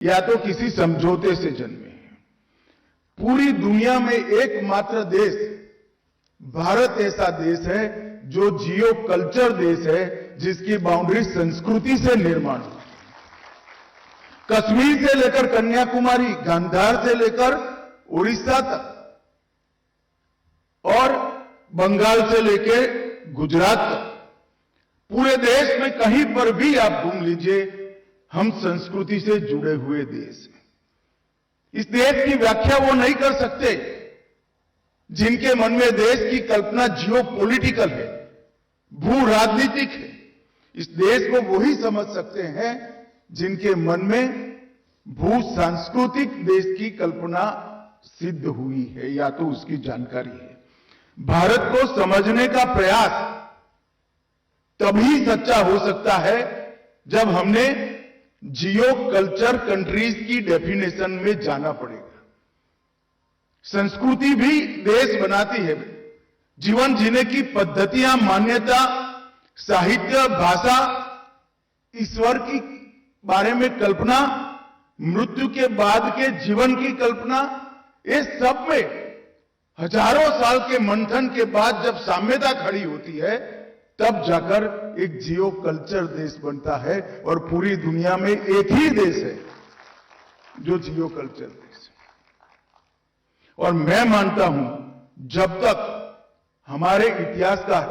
या तो किसी समझौते से जन्मे हैं। पूरी दुनिया में एकमात्र देश भारत ऐसा देश है जो जियो कल्चर देश है, जिसकी बाउंड्री संस्कृति से निर्माण हुई। कश्मीर से लेकर कन्याकुमारी, गांधार से लेकर उड़ीसा तक और बंगाल से लेकर गुजरात तक, पूरे देश में कहीं पर भी आप घूम लीजिए, हम संस्कृति से जुड़े हुए देश हैं। इस देश की व्याख्या वो नहीं कर सकते जिनके मन में देश की कल्पना जियो पॉलिटिकल है, भू राजनीतिक है। इस देश को वही समझ सकते हैं जिनके मन में भू सांस्कृतिक देश की कल्पना सिद्ध हुई है या तो उसकी जानकारी है। भारत को समझने का प्रयास तभी सच्चा हो सकता है जब हमने जियो कल्चर कंट्रीज की डेफिनेशन में जाना पड़ेगा। संस्कृति भी देश बनाती है। जीवन जीने की पद्धतियां, मान्यता, साहित्य, भाषा, ईश्वर की बारे में कल्पना, मृत्यु के बाद के जीवन की कल्पना, ये सब में हजारों साल के मंथन के बाद जब साम्यता खड़ी होती है, तब जाकर एक जियो कल्चर देश बनता है। और पूरी दुनिया में एक ही देश है जो जियो कल्चर देश है। और मैं मानता हूं जब तक हमारे इतिहासकार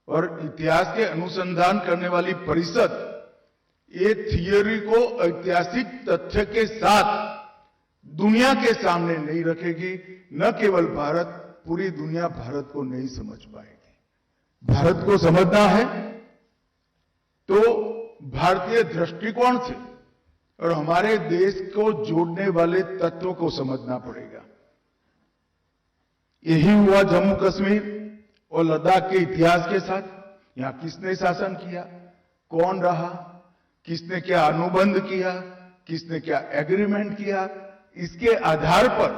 और इतिहास के अनुसंधान करने वाली परिषद ये थियोरी को ऐतिहासिक तथ्य के साथ दुनिया के सामने नहीं रखेगी, न केवल भारत, पूरी दुनिया भारत को नहीं समझ पाएगी। भारत को समझना है तो भारतीय दृष्टिकोण से और हमारे देश को जोड़ने वाले तत्वों को समझना पड़ेगा। यही हुआ जम्मू कश्मीर और लद्दाख के इतिहास के साथ। यहां किसने शासन किया, कौन रहा, किसने क्या अनुबंध किया, किसने क्या एग्रीमेंट किया, इसके आधार पर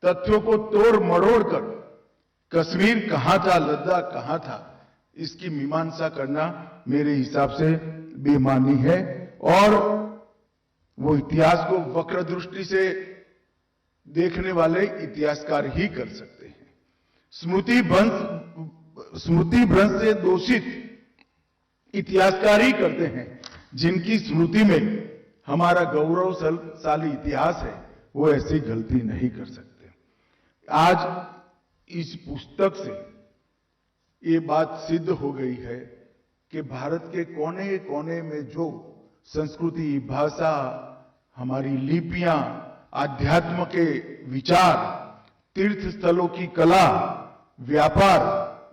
तथ्यों को तोड़ मरोड़ कर कश्मीर कहां था, लद्दाख कहां था, इसकी मीमांसा करना मेरे हिसाब से बेईमानी है। और वो इतिहास को वक्र दृष्टि से देखने वाले इतिहासकार ही कर सकते हैं। स्मृति भ्रंश से दोषित इतिहासकार ही करते हैं जिनकी स्मृति में हमारा गौरवशाली इतिहास है, वो ऐसी गलती नहीं कर सकते। आज इस पुस्तक से ये बात सिद्ध हो गई है कि भारत के कोने कोने में जो संस्कृति, भाषा, हमारी लिपियां, आध्यात्म के विचार, तीर्थ स्थलों की कला, व्यापार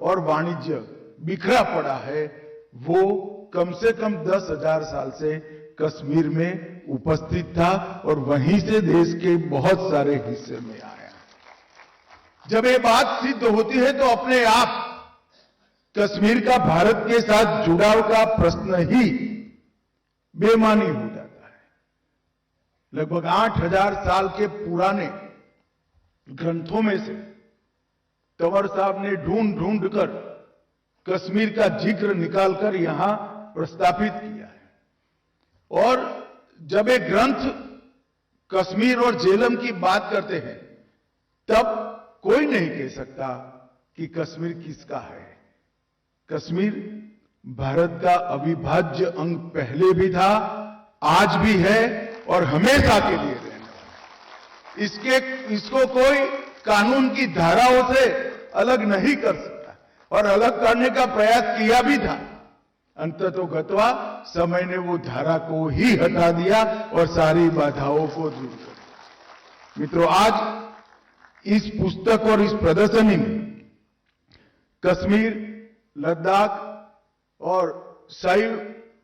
और वाणिज्य बिखरा पड़ा है, वो कम से कम 10,000 साल से कश्मीर में उपस्थित था और वहीं से देश के बहुत सारे हिस्से में आया। जब ये बात सिद्ध होती है तो अपने आप कश्मीर का भारत के साथ जुड़ाव का प्रश्न ही बेमानी हो जाता है। लगभग 8,000 साल के पुराने ग्रंथों में से तंवर साहब ने ढूंढ ढूंढ कर कश्मीर का जिक्र निकालकर यहां प्रस्तापित किया है। और जब एक ग्रंथ कश्मीर और झेलम की बात करते हैं तब कोई नहीं कह सकता कि कश्मीर किसका है। कश्मीर भारत का अविभाज्य अंग पहले भी था, आज भी है और हमेशा के लिए रहने वाला। इसको कोई कानून की धाराओं से अलग नहीं कर सकता और अलग करने का प्रयास किया भी था। अंततोगत्वा समय ने वो धारा को ही हटा दिया और सारी बाधाओं को दूर कर दिया। मित्रों, आज इस पुस्तक और इस प्रदर्शनी में कश्मीर, लद्दाख और शैव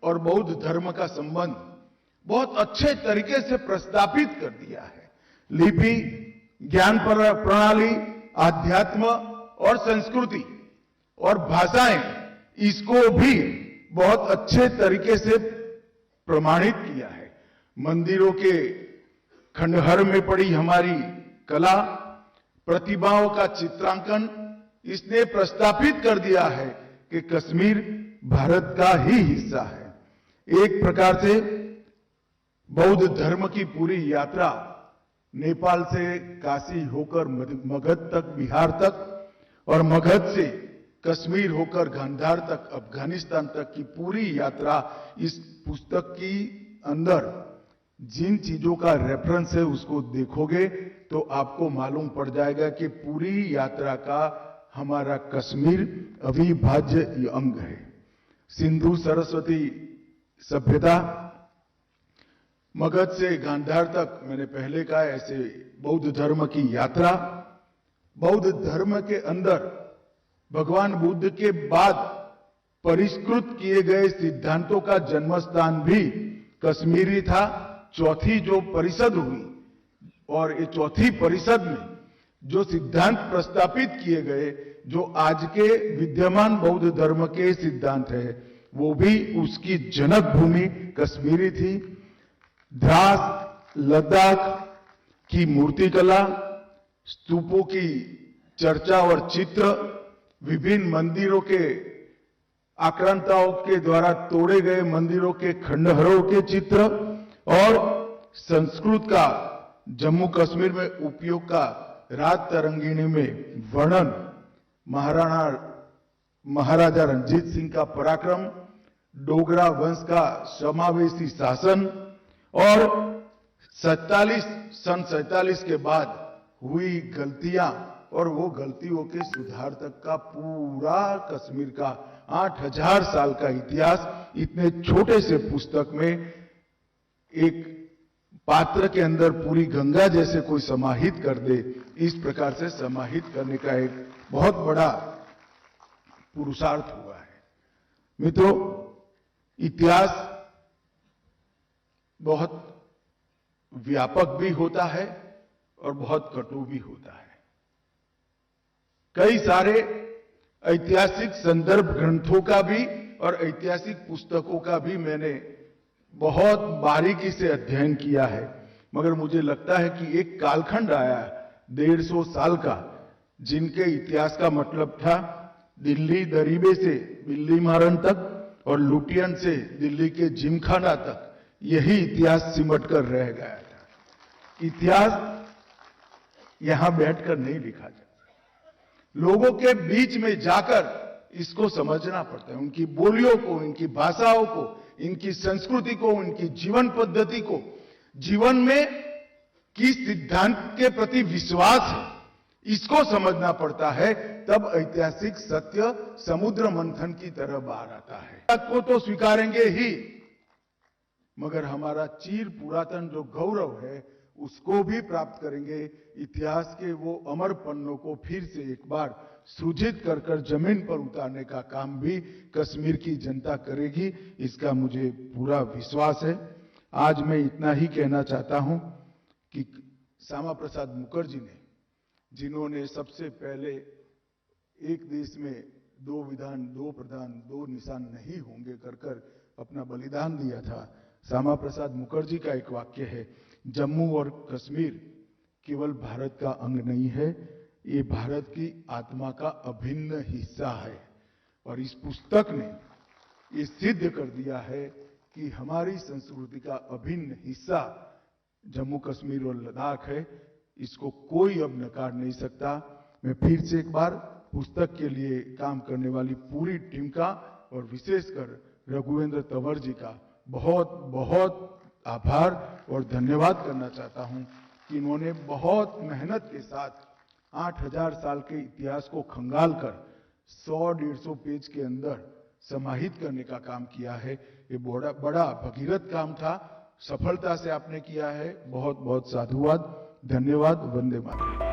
और बौद्ध धर्म का संबंध बहुत अच्छे तरीके से प्रस्तापित कर दिया है। लिपि, ज्ञान प्रणाली, आध्यात्म और संस्कृति और भाषाएं, इसको भी बहुत अच्छे तरीके से प्रमाणित किया है। मंदिरों के खंडहर में पड़ी हमारी कला, प्रतिभाओं का चित्रांकन, इसने प्रस्तापित कर दिया है कि कश्मीर भारत का ही हिस्सा है। एक प्रकार से बौद्ध धर्म की पूरी यात्रा नेपाल से काशी होकर मगध तक, बिहार तक, और मगध से कश्मीर होकर गांधार तक, अफगानिस्तान तक की पूरी यात्रा इस पुस्तक की अंदर जिन चीजों का रेफरेंस है उसको देखोगे तो आपको मालूम पड़ जाएगा कि पूरी यात्रा का हमारा कश्मीर अविभाज्य अंग है। सिंधु सरस्वती सभ्यता, मगध से गांधार तक, मैंने पहले कहा, ऐसे बौद्ध धर्म की यात्रा, बौद्ध धर्म के अंदर भगवान बुद्ध के बाद परिष्कृत किए गए सिद्धांतों का जन्मस्थान भी कश्मीरी था। चौथी जो परिषद हुई और ये चौथी परिषद में जो सिद्धांत प्रस्तापित किए गए, जो आज के विद्यमान बौद्ध धर्म के सिद्धांत है, वो भी उसकी जनक भूमि कश्मीरी थी। द्रास, लद्दाख की मूर्तिकला, स्तूपों की चर्चा और चित्र, विभिन्न मंदिरों के आक्रांताओं के द्वारा तोड़े गए मंदिरों के खंडहरों के चित्र और संस्कृत का जम्मू कश्मीर में उपयोग का रात तरंगिणी में वर्णन, महाराजा रणजीत सिंह का पराक्रम, डोगरा वंश का समावेशी शासन और सन 47 के बाद हुई गलतियां और वो गलतियों के सुधार तक का पूरा कश्मीर का 8000 साल का इतिहास इतने छोटे से पुस्तक में एक पात्र के अंदर पूरी गंगा जैसे कोई समाहित कर दे, इस प्रकार से समाहित करने का एक बहुत बड़ा पुरुषार्थ हुआ है। मित्रों, इतिहास बहुत व्यापक भी होता है और बहुत कटु भी होता है। कई सारे ऐतिहासिक संदर्भ ग्रंथों का भी और ऐतिहासिक पुस्तकों का भी मैंने बहुत बारीकी से अध्ययन किया है, मगर मुझे लगता है कि एक कालखंड आया 150 साल का, जिनके इतिहास का मतलब था दिल्ली दरीबे से बिल्ली मारन तक और लुटियन से दिल्ली के जिमखाना तक, यही इतिहास सिमट कर रह गया था। इतिहास यहां बैठकर नहीं लिखा जाता, लोगों के बीच में जाकर इसको समझना पड़ता है, उनकी बोलियों को, इनकी भाषाओं को, इनकी संस्कृति को, इनकी जीवन पद्धति को, जीवन में किस सिद्धांत के प्रति विश्वास है, इसको समझना पड़ता है। तब ऐतिहासिक सत्य समुद्र मंथन की तरह बाहर आता है। को तो स्वीकारेंगे ही, मगर हमारा चीर पुरातन जो गौरव है उसको भी प्राप्त करेंगे। इतिहास के वो अमर पन्नों को फिर से एक बार सृजित कर कर जमीन पर उतारने का काम भी कश्मीर की जनता करेगी, इसका मुझे पूरा विश्वास है। आज मैं इतना ही कहना चाहता हूं कि श्यामा प्रसाद मुखर्जी ने, जिन्होंने सबसे पहले एक देश में 2 विधान 2 प्रधान 2 निशान नहीं होंगे कर कर अपना बलिदान दिया था, श्यामा प्रसाद मुखर्जी का एक वाक्य है, जम्मू और कश्मीर केवल भारत का अंग नहीं है, ये भारत की आत्मा का अभिन्न हिस्सा है। और इस पुस्तक ने ये सिद्ध कर दिया है कि हमारी संस्कृति का अभिन्न हिस्सा जम्मू कश्मीर और लद्दाख है, इसको कोई अब नकार नहीं सकता। मैं फिर से एक बार पुस्तक के लिए काम करने वाली पूरी टीम का और विशेषकर रघुवेंद्र तंवर जी का बहुत बहुत आभार और धन्यवाद करना चाहता हूं कि इन्होंने बहुत मेहनत के साथ 8000 साल के इतिहास को खंगाल कर 100-150 पेज के अंदर समाहित करने का काम किया है। ये बड़ा भगीरथ काम था, सफलता से आपने किया है। बहुत बहुत साधुवाद, धन्यवाद, वंदे मातरम।